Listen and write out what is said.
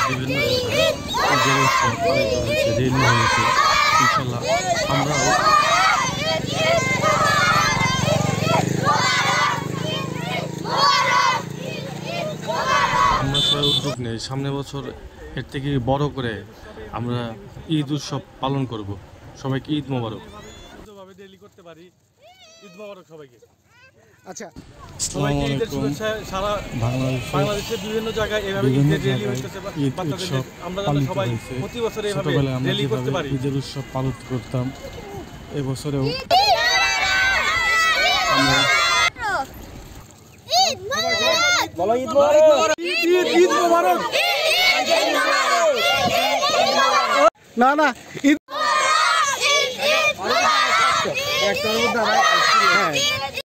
বিভিন্ন ঈদের উৎসব পালিত হয়েছে, রেলি হয়েছে। ইনশাল্লাহ আমরাও সবাই উদ্যোগ নেই, সামনের বছর এর থেকে বড় করে আমরা ঈদ উৎসব পালন করব। সবাইকে ঈদ মোবারক। রেলি করতে পারি। ঈদ মোবারক সবাইকে। আচ্ছা, সবাইকে ঈদের শুভেচ্ছা। সারা বাংলাদেশের বিভিন্ন জায়গায় এভাবে ঈদের রেলি হইতেছে। আমরা যেন সবাই প্রতি বছর এভাবে রেলি করতে পারি। ঈদের উৎসব পালন করতাম, এবছরেও না না ঈদ